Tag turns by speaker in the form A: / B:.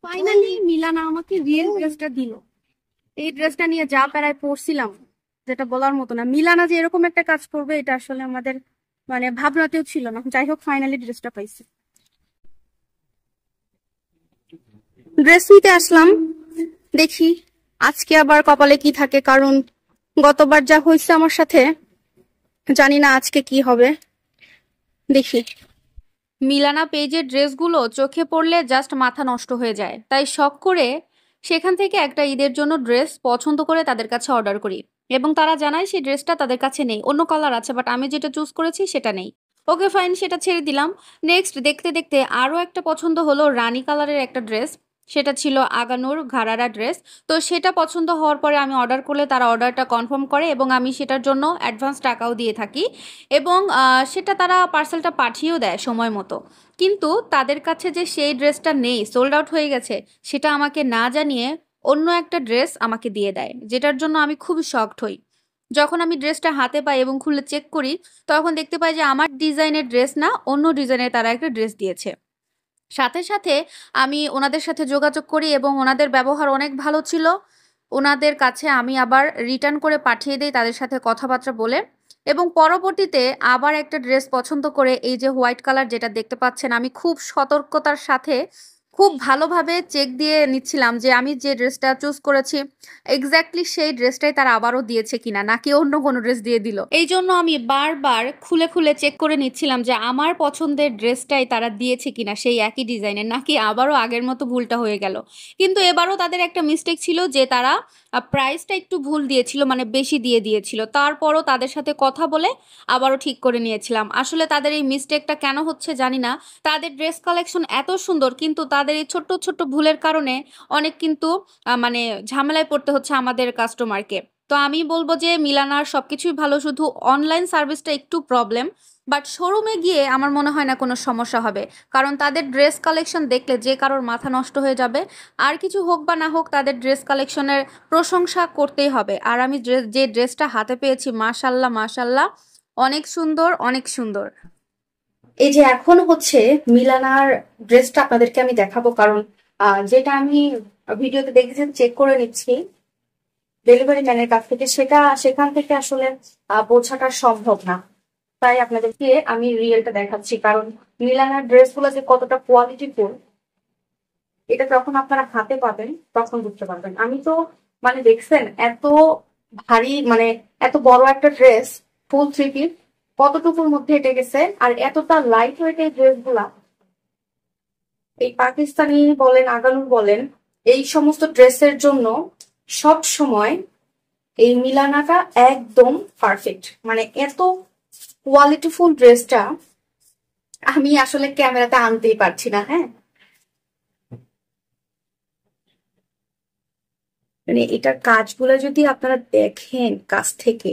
A: Finally মিলানা আমাকে real ড্রেসটা দিল। এই ড্রেসটা নিয়ে যা প্যারায় পড়ছিলাম, যেটা বলার মতো না। মিলানা যে এরকম একটা কাজ করবে এটা আসলে আমাদের মানে ভাবনাতেও ছিল না। যাই হোক, ফাইনালি ড্রেসটা পাইছি। ড্রেস নিতে আসলাম, দেখি আজকে আবার কপালে কি থাকে, কারণ গতবার যা হয়েছে আমার সাথে, জানি না আজকে কি হবে। দেখি। মিলানা পেজের ড্রেসগুলো চোখে পড়লে জাস্ট মাথা নষ্ট হয়ে যায়, তাই শখ করে সেখান থেকে একটা ঈদের জন্য ড্রেস পছন্দ করে তাদের কাছে অর্ডার করি। এবং তারা জানায় সেই ড্রেসটা তাদের কাছে নেই, অন্য কালার আছে, বাট আমি যেটা চুজ করেছি সেটা নেই। ওকে ফাইন, সেটা ছেড়ে দিলাম। নেক্সট দেখতে দেখতে আরও একটা পছন্দ হলো, রানী কালারের একটা ড্রেস। সেটা ছিল আগানুর ঘারারা ড্রেস। তো সেটা পছন্দ হওয়ার পরে আমি অর্ডার করলে তারা অর্ডারটা কনফার্ম করে এবং আমি সেটার জন্য অ্যাডভান্স টাকাও দিয়ে থাকি। এবং সেটা তারা পার্সেলটা পাঠিয়েও দেয় সময় মতো। কিন্তু তাদের কাছে যে সেই ড্রেসটা নেই, সোল্ড আউট হয়ে গেছে, সেটা আমাকে না জানিয়ে অন্য একটা ড্রেস আমাকে দিয়ে দেয়, যেটার জন্য আমি খুবই শকড হই। যখন আমি ড্রেসটা হাতে পাই এবং খুলে চেক করি, তখন দেখতে পাই যে আমার ডিজাইনের ড্রেস না, অন্য ডিজাইনের তারা একটা ড্রেস দিয়েছে। সাথে সাথে আমি ওনাদের সাথে যোগাযোগ করি এবং ওনাদের ব্যবহার অনেক ভালো ছিল। ওনাদের কাছে আমি আবার রিটার্ন করে পাঠিয়ে দেই তাদের সাথে কথাবার্তা বলে। এবং পরবর্তীতে আবার একটা ড্রেস পছন্দ করে, এই যে হোয়াইট কালার যেটা দেখতে পাচ্ছেন, আমি খুব সতর্কতার সাথে খুব ভালোভাবে চেক দিয়ে নিচ্ছিলাম যে আমি যে ড্রেসটা চুজ করেছি এক্স্যাক্টলি সেই ড্রেসটাই তারা আবারও দিয়েছে কিনা, নাকি অন্য কোনো ড্রেস দিয়ে দিল। এই জন্য আমি বারবার খুলে খুলে চেক করে নিচ্ছিলাম যে আমার পছন্দের ড্রেসটাই তারা দিয়েছে কিনা, সেই একই ডিজাইনের, নাকি আবারও আগের মতো ভুলটা হয়ে গেল। কিন্তু এবারও তাদের একটা মিস্টেক ছিল যে তারা প্রাইসটা একটু ভুল দিয়েছিল, মানে বেশি দিয়ে দিয়েছিল। তারপরও তাদের সাথে কথা বলে আবারও ঠিক করে নিয়েছিলাম। আসলে তাদের এই মিস্টেকটা কেন হচ্ছে জানি না। তাদের ড্রেস কালেকশন এত সুন্দর, কিন্তু তাদের এই ছোট্ট ছোট্ট ভুলের কারণে অনেক কিন্তু মানে ঝামেলায় পড়তে হচ্ছে আমাদের কাস্টমারকে। তো আমি বলবো যে মিলানার সবকিছুই ভালো, শুধু অনলাইন সার্ভিসটা একটু প্রবলেম। বাট শোরুমে গিয়ে আমার মনে হয় না কোনো সমস্যা হবে, কারণ তাদের ড্রেস কালেকশন দেখলে যে কারোর মাথা নষ্ট হয়ে যাবে। আর কিছু হোক বা না হোক, তাদের ড্রেস কালেকশনের প্রশংসা করতেই হবে। আর আমি যে ড্রেসটা হাতে পেয়েছি, মাশাল্লাহ মাশাল্লাহ, অনেক সুন্দর, অনেক সুন্দর। এই যে এখন হচ্ছে মিলানার ড্রেসটা আপনাদেরকে আমি দেখাবো, কারণ যেটা আমি ভিডিওতে দেখেছি, চেক করে নিচ্ছি ডেলিভারি ম্যানের কাছ থেকে, সেটা সেখান থেকে আসলে বোঝাটা সম্ভব না। তাই আপনাদেরকে আমি রিয়েলটা দেখাচ্ছি, কারণ মিলানার ড্রেসগুলো যে কতটা কোয়ালিটিফুল, এটা যখন আপনারা হাতে পাবেন তখন বুঝতে পারবেন। আমি তো মানে দেখছেন এত ভারী, মানে এত বড় একটা ড্রেস, ফুল থ্রি পিস, কতটুকুর মধ্যে এটে গেছে। আর এতটা লাইট ওয়েট এই ড্রেসগুলা, এই পাকিস্তানি বলেন আগানুর বলেন, এই সমস্ত ড্রেসের জন্য সব সময় এই মিলানাটা একদম পারফেক্ট। মানে এত কোয়ালিটিফুল ড্রেসটা আমি আসলে ক্যামেরাতে আনতেই পারছি না। হ্যাঁ, মানে এটার কাজগুলো যদি আপনারা দেখেন কাছ থেকে,